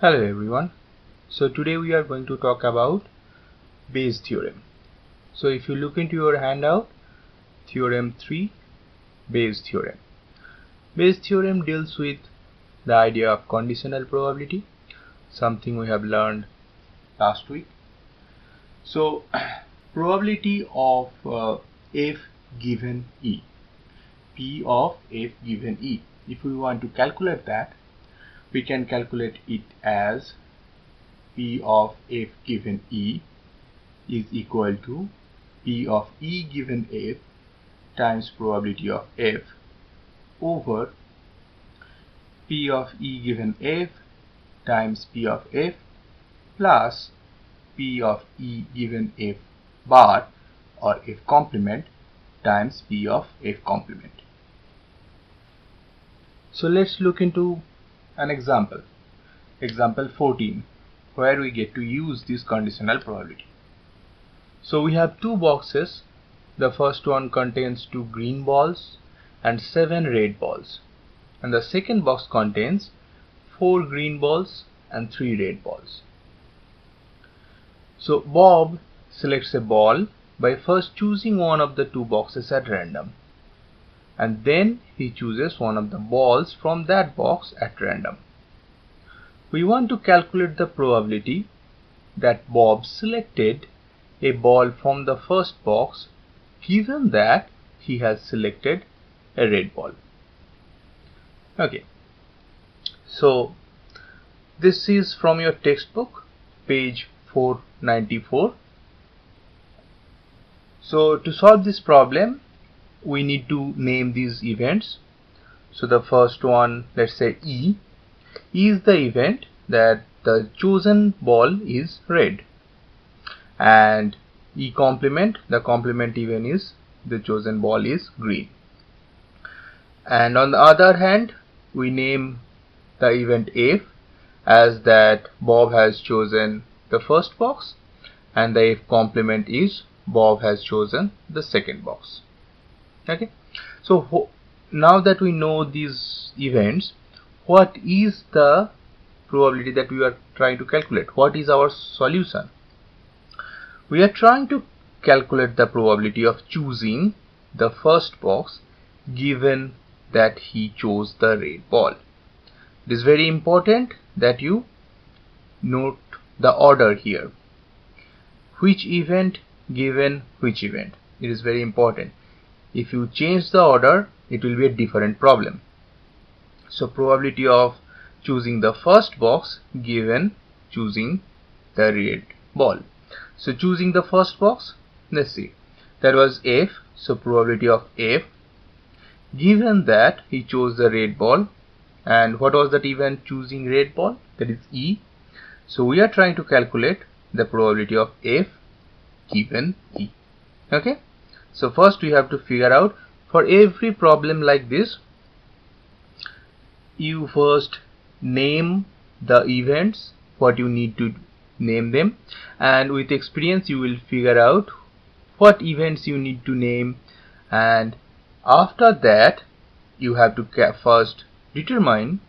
Hello everyone. So today we are going to talk about Bayes theorem. So if you look into your handout, Theorem 3, Bayes theorem. Bayes theorem deals with the idea of conditional probability, something we have learned last week. So probability of f given E, P of f given E. If we want to calculate that, we can calculate it as P of f given E is equal to P of E given f times probability of f over P of E given f times P of f plus P of E given f bar or f complement times P of f complement. So let's look into an example. Example 14, where we get to use this conditional probability. So we have two boxes. The first one contains 2 green balls and 7 red balls, and the second box contains 4 green balls and 3 red balls. So Bob selects a ball by first choosing one of the two boxes at random, and then he chooses one of the balls from that box at random. We want to calculate the probability that Bob selected a ball from the first box given that he has selected a red ball. Okay, so this is from your textbook, page 494. So to solve this problem, we need to name these events. So the first one, let's say E, is the event that the chosen ball is red, and E complement, the complement event is the chosen ball is green. And on the other hand, we name the event F as that Bob has chosen the first box, and the F complement is Bob has chosen the second box. Okay, so now that we know these events, what is the probability that we are trying to calculate? What is our solution? We are trying to calculate the probability of choosing the first box given that he chose the red ball. It is very important that you note the order here. Which event given which event? It is very important. If you change the order, it will be a different problem. So probability of choosing the first box given choosing the red ball. So choosing the first box, let's see, that was F. So probability of F given that he chose the red ball, and what was that event choosing red ball? That is E. So we are trying to calculate the probability of F given E. Okay, so first we have to figure out, for every problem like this, you first name the events, what you need to name them, and with experience you will figure out what events you need to name, and after that you have to first determine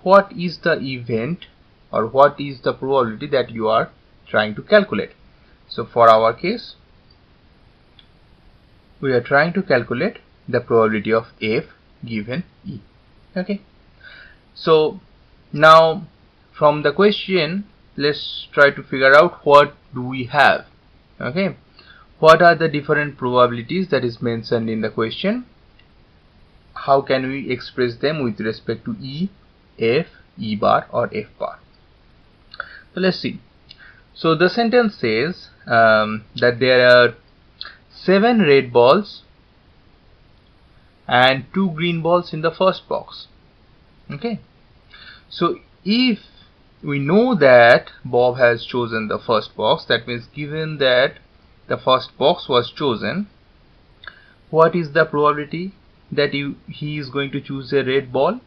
what is the event or what is the probability that you are trying to calculate. So for our case, we are trying to calculate the probability of F given E. Okay, so now from the question, let's try to figure out what do we have. Okay, what are the different probabilities that is mentioned in the question? How can we express them with respect to E, F, E bar or F bar? So let's see. So the sentence says that there are 7 red balls and 2 green balls in the first box. Okay, so if we know that Bob has chosen the first box, that means given that the first box was chosen, what is the probability that he is going to choose a red ball?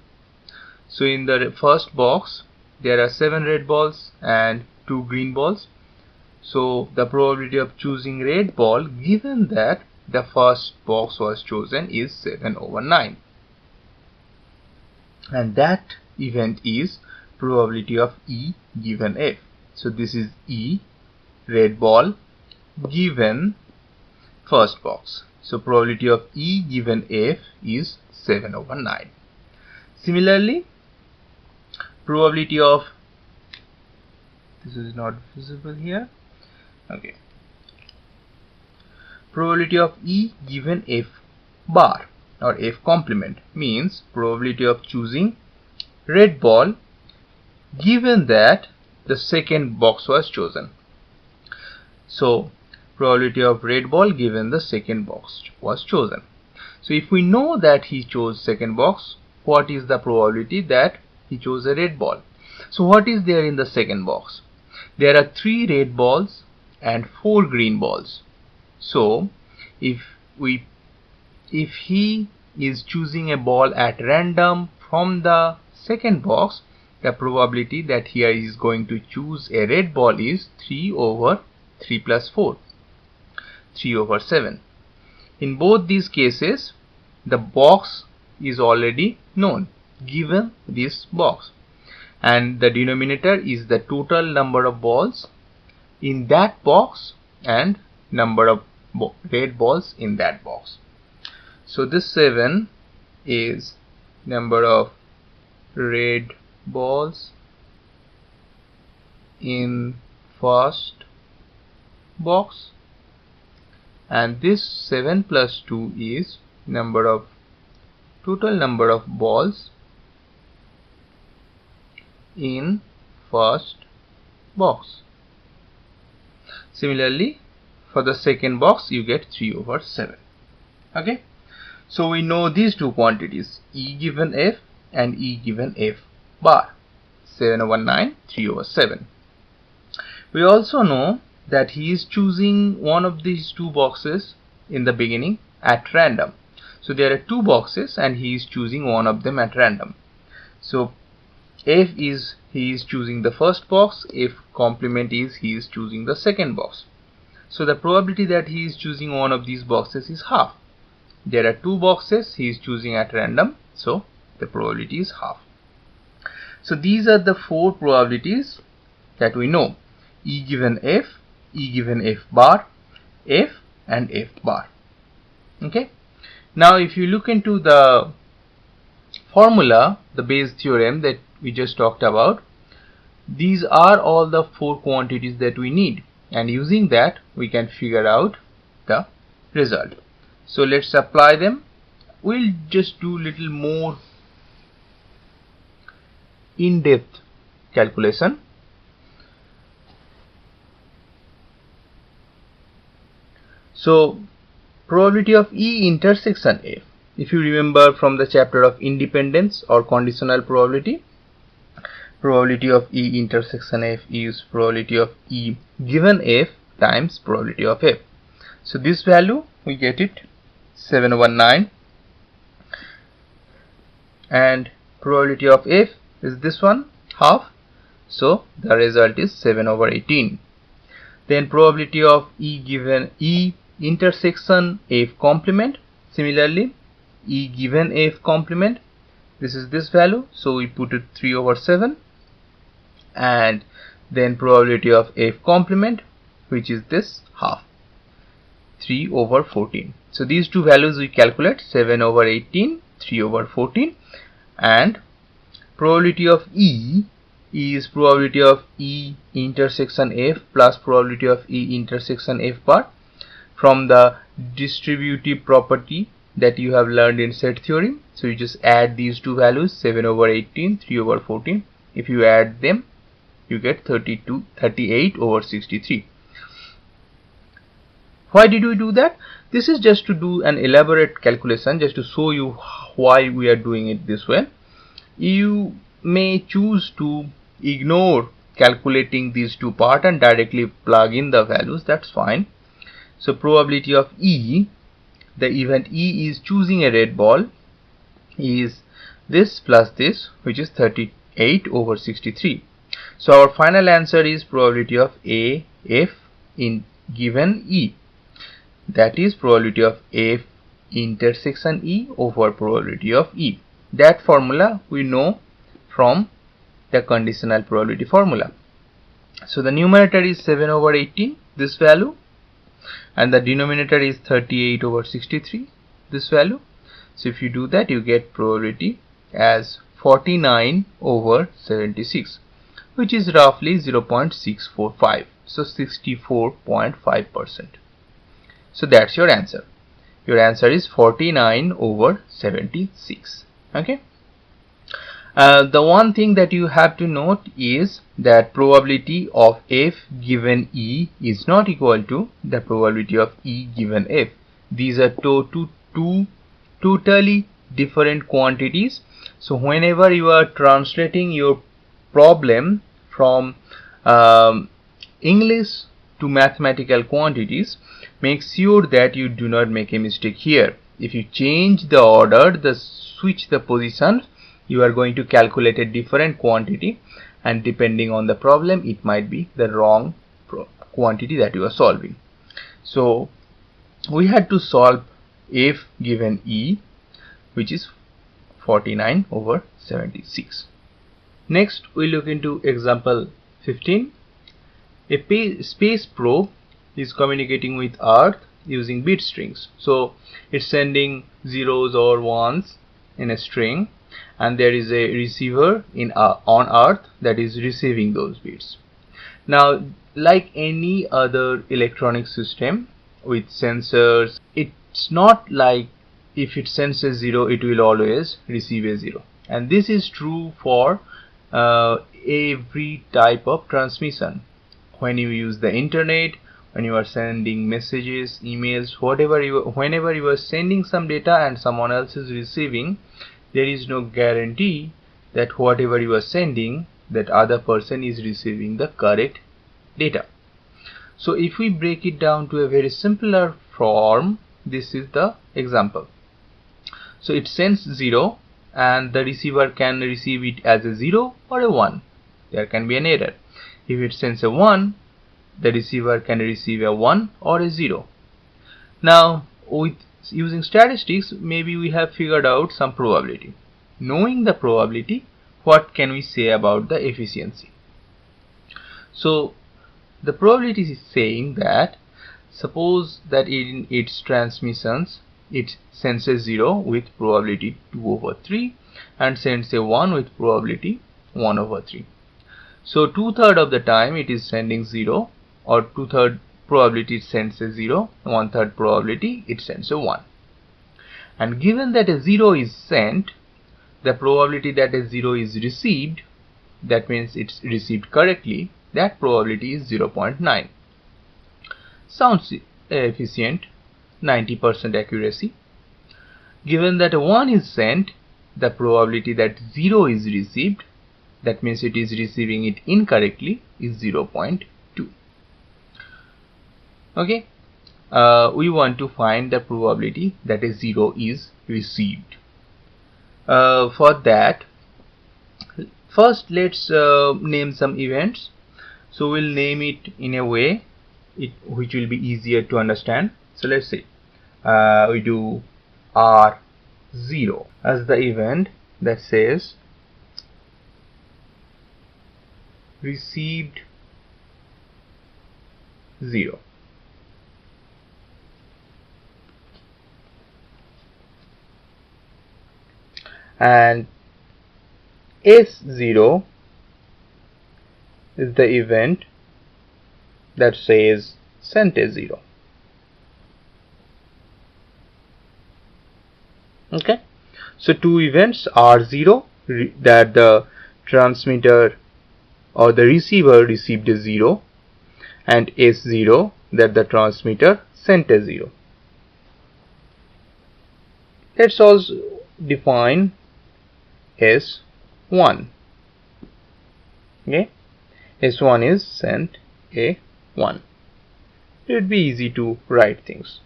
So in the first box there are 7 red balls and 2 green balls. So the probability of choosing red ball given that the first box was chosen is 7/9, and that event is probability of E given F. So this is E, red ball, given first box. So probability of E given F is 7/9. Similarly, probability of, this is not visible here, okay, probability of E given F bar or F complement means probability of choosing red ball given that the second box was chosen. So probability of red ball given the second box was chosen. So if we know that he chose second box, what is the probability that he chose a red ball? So what is there in the second box? There are 3 red balls and 4 green balls. So if he is choosing a ball at random from the second box, the probability that here is going to choose a red ball is 3/3 plus 4, 3/7. In both these cases, the box is already known, given this box, and the denominator is the total number of balls in that box and number of red balls in that box. So this 7 is number of red balls in first box, and this 7 plus 2 is total number of balls in first box. Similarly, for the second box you get 3/7. Okay, so we know these two quantities, E given F and E given F bar, 7/9, 3/7. We also know that he is choosing one of these two boxes in the beginning at random. So there are 2 boxes and he is choosing one of them at random. So F is he is choosing the first box, F complement is he is choosing the second box. So the probability that he is choosing one of these boxes is half. There are 2 boxes he is choosing at random, so the probability is half. So these are the 4 probabilities that we know: E given F, E given F bar, F and F bar. Okay. Now if you look into the formula, the Bayes theorem that we just talked about, these are all the 4 quantities that we need, and using that we can figure out the result. So let's apply them. We'll just do little more in-depth calculation. So probability of E intersection F. If you remember from the chapter of independence or conditional probability, probability of E intersection F is probability of E given F times probability of F. So this value we get it 7/9, and probability of F is this one, half, so the result is 7/18. Then probability of E given E intersection F complement, similarly E given F complement, this is this value, so we put it 3/7, and then probability of F complement, which is this half, 3/14. So these two values we calculate, 7/18, 3/14, and probability of E is probability of E intersection F plus probability of E intersection F bar from the distributive property that you have learned in set theorem. So you just add these two values, 7/18, 3/14. If you add them, you get 38/63. Why did we do that? This is just to do an elaborate calculation, just to show you why we are doing it this way. You may choose to ignore calculating these two parts and directly plug in the values, that's fine. So probability of E, the event E is choosing a red ball, is this plus this, which is 38/63. So our final answer is probability of A F in given E, that is probability of F intersection E over probability of E. That formula we know from the conditional probability formula. So the numerator is 7 over 18, this value, and the denominator is 38 over 63, this value. So if you do that, you get probability as 49 over 76, which is roughly 0.645, so 64.5%. So that's your answer. Your answer is 49 over 76. Okay. The one thing that you have to note is that probability of f given E is not equal to the probability of E given f. These are two totally different quantities. So whenever you are translating your problem from English to mathematical quantities, make sure that you do not make a mistake here. If you change the order, switch the position, you are going to calculate a different quantity, and depending on the problem, it might be the wrong quantity that you are solving. So we had to solve f given E, which is 49 over 76. Next, we look into example 15. A space probe is communicating with Earth using bit strings. So it's sending zeros or ones in a string, and there is a receiver on Earth that is receiving those bits. Now, like any other electronic system with sensors, it's not like if it sends a 0, it will always receive a 0. And this is true for every type of transmission. When you use the internet, when you are sending messages, emails, whenever you are sending some data and someone else is receiving, there is no guarantee that whatever you are sending, that other person is receiving the correct data. So if we break it down to a very simpler form, this is the example. So it sends 0, and the receiver can receive it as a 0 or a 1. There can be an error. If it sends a 1, the receiver can receive a 1 or a 0. Now, with using statistics, maybe we have figured out some probability. Knowing the probability, what can we say about the efficiency? So the probability is saying that, suppose that in its transmissions it sends a 0 with probability 2 over 3 and sends a 1 with probability 1 over 3. So 2/3 of the time it is sending 0, or 2/3 probability it sends a 0, 1/3 probability it sends a 1. And given that a 0 is sent, the probability that a 0 is received, that means it's received correctly, that probability is 0.9. Sounds efficient, 90% accuracy. Given that a 1 is sent, the probability that 0 is received, that means it is receiving it incorrectly, is 0.2. Okay, we want to find the probability that a 0 is received. For that, first let's name some events. So we'll name it in a way which will be easier to understand. So let's say we do R0 as the event that says received 0. And S0 is the event that says sent a 0. Okay, so two events, R0 that the transmitter or the receiver received a 0, and S0 that the transmitter sent a 0. Let's also define S1. Okay, S1 is sent a 1. It would be easy to write things.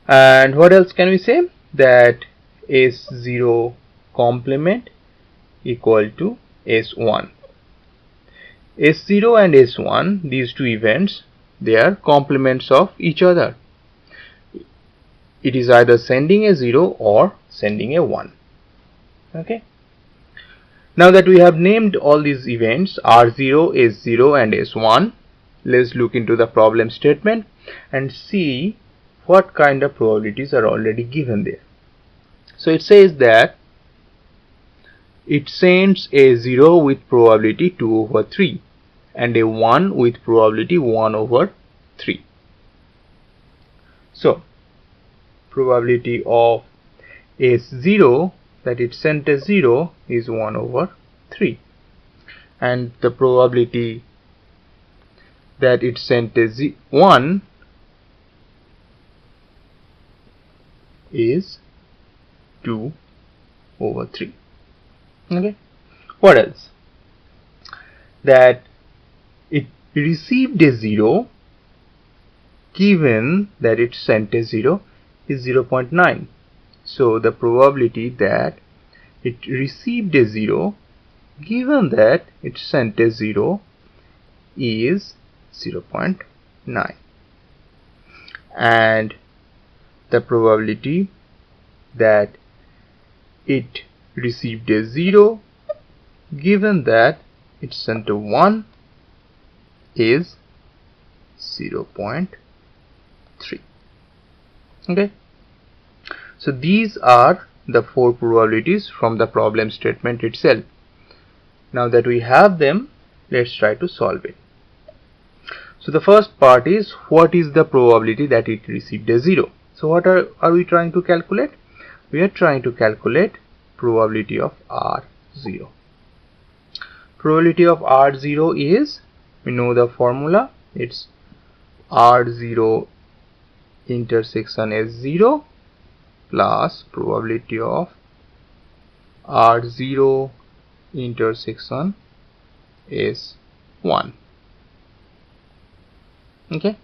And what else can we say? That S0 complement equal to S1. S0 and S1, these two events, they are complements of each other. It is either sending a 0 or sending a 1. Okay. Now that we have named all these events R0, S0 and S1, let's look into the problem statement and see what kind of probabilities are already given there. So it says that it sends a 0 with probability 2 over 3 and a 1 with probability 1 over 3. So probability of S0, that it sent a 0, is 1 over 3, and the probability that it sent a 1 is 2 over 3. Okay, what else? That it received a 0 given that it sent a 0 is 0.9. So the probability that it received a 0 given that it sent a 0 is 0.9, and the probability that it received a 0 given that it sent a 1 is 0.3. Okay, so these are the 4 probabilities from the problem statement itself. Now that we have them, let's try to solve it. So the first part is, what is the probability that it received a 0? So what are we trying to calculate? We are trying to calculate probability of R0. Probability of R0 is, we know the formula, it's R0 intersection S0 plus probability of R0 intersection S1. Okay,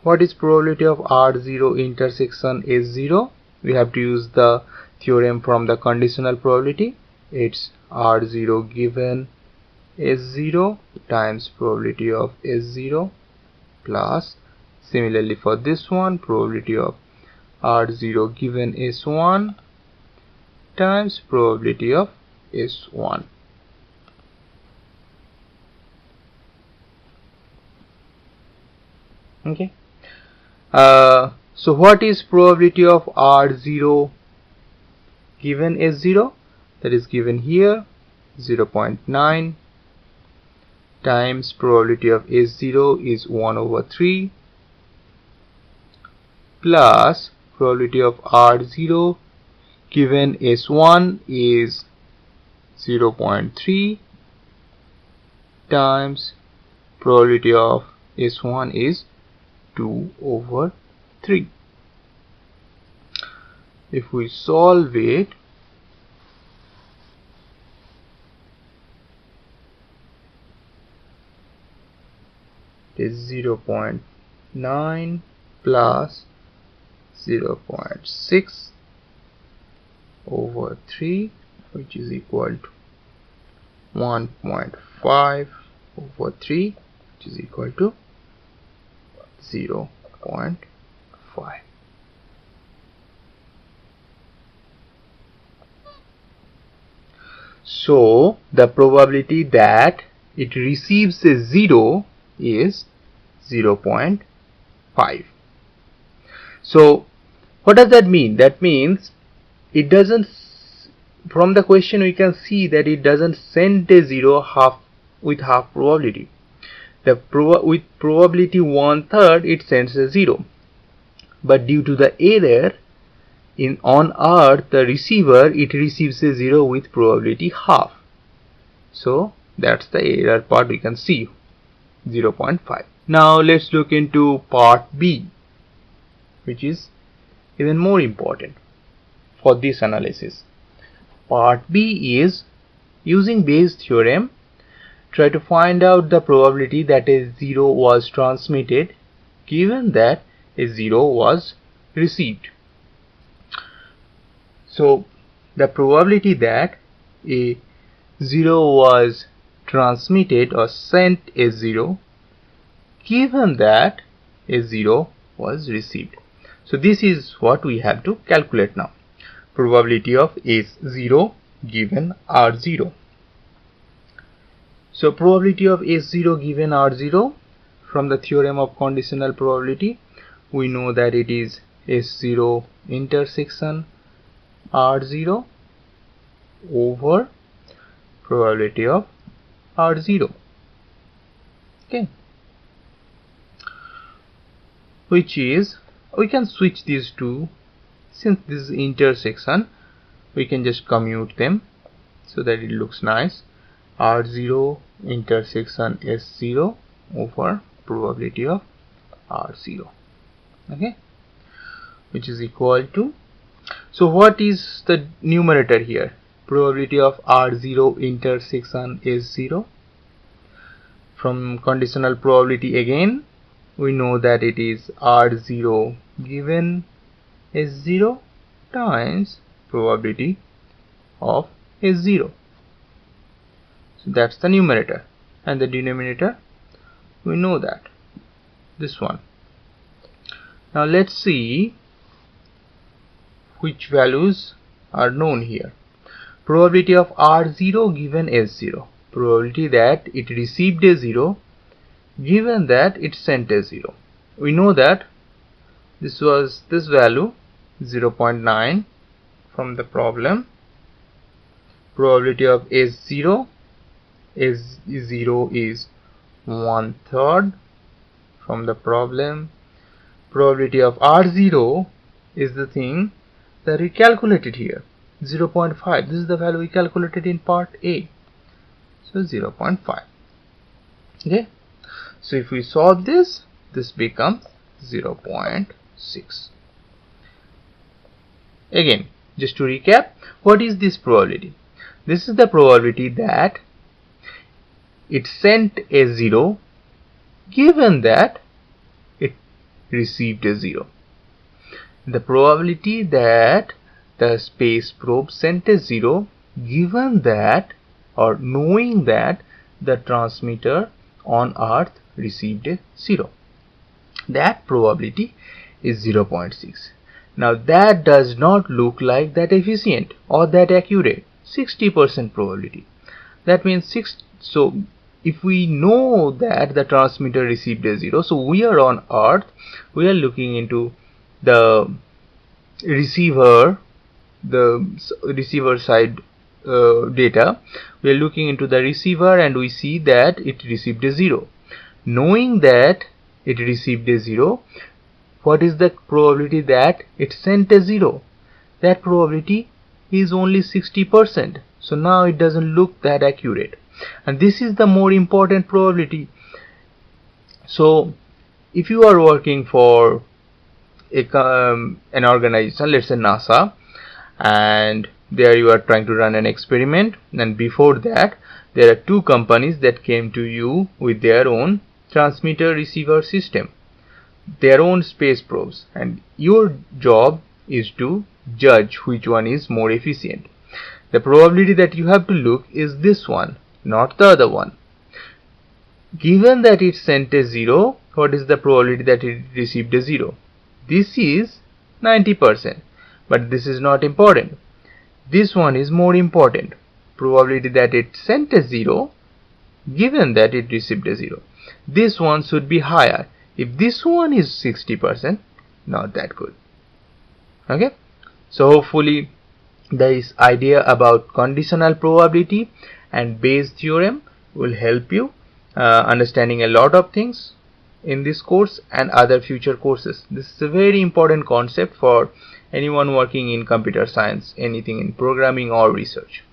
what is probability of R0 intersection S0? We have to use the theorem from the conditional probability. It's R0 given S0 times probability of S0 plus, similarly for this one, probability of R0 given S1 times probability of S1. Okay, so what is probability of R0 given S0? That is given here, 0.9 times probability of S0 is 1 over 3 plus probability of R0 given S1 is 0.3 times probability of S1 is 2 over 3. If we solve it, it is 0.9 plus 0.6 over 3, which is equal to 1.5 over 3, which is equal to 0.5. So the probability that it receives a 0 is 0.5. So what does that mean? That means it doesn't, from the question we can see that it doesn't send a 0 with half probability. With probability 1/3 it sends a 0, but due to the error on earth, the receiver, it receives a 0 with probability half. So that's the error part we can see, 0.5. Now let's look into part B, which is even more important for this analysis. Part B is, using Bayes' theorem, try to find out the probability that a 0 was transmitted given that a 0 was received. So the probability that a 0 was transmitted or sent a 0 given that a 0 was received. So this is what we have to calculate now. probability of S0 given R0. So probability of S0 given R0, from the theorem of conditional probability, we know that it is S0 intersection R0 over probability of R0. Okay, which is, we can switch these two, since this is intersection, we can just commute them so that it looks nice. R0 intersection S0 over probability of R0, okay, which is equal to, so what is the numerator here? Probability of R0 intersection S0. From conditional probability again, we know that it is R0 given S0 times probability of S0. So that's the numerator, and the denominator, we know that, this one. Now let's see which values are known here. Probability of R0 given S0, probability that it received a 0 given that it sent a 0. We know that this was this value 0.9 from the problem. Probability of S0 is 1/3 from the problem. Probability of R0 is the thing that we calculated here, 0.5. This is the value we calculated in part A, so 0.5. okay, so if we solve this, this becomes 0.6. Again, just to recap, what is this probability? This is the probability that it sent a 0 given that it received a 0. The probability that the space probe sent a 0 given that, or knowing that, the transmitter on Earth received a 0. That probability is 0.6. Now that does not look like that efficient or that accurate. 60% probability. That means so if we know that the transmitter received a 0, so we are on Earth, we are looking into the receiver side data. We are looking into the receiver and we see that it received a 0. Knowing that it received a 0, what is the probability that it sent a 0? That probability is only 60%. So now it doesn't look that accurate, and this is the more important probability. So if you are working for an organization, let's say NASA, and there you are trying to run an experiment, and before that there are two companies that came to you with their own transmitter receiver system, their own space probes, and your job is to judge which one is more efficient. The probability that you have to look is this one, not the other one. Given that it sent a 0, what is the probability that it received a 0? This is 90%, but this is not important. This one is more important. Probability that it sent a 0 given that it received a 0. This one should be higher. If this one is 60%, not that good. Okay, so hopefully this idea about conditional probability and Bayes theorem will help you understanding a lot of things in this course and other future courses. This is a very important concept for anyone working in computer science, anything in programming or research.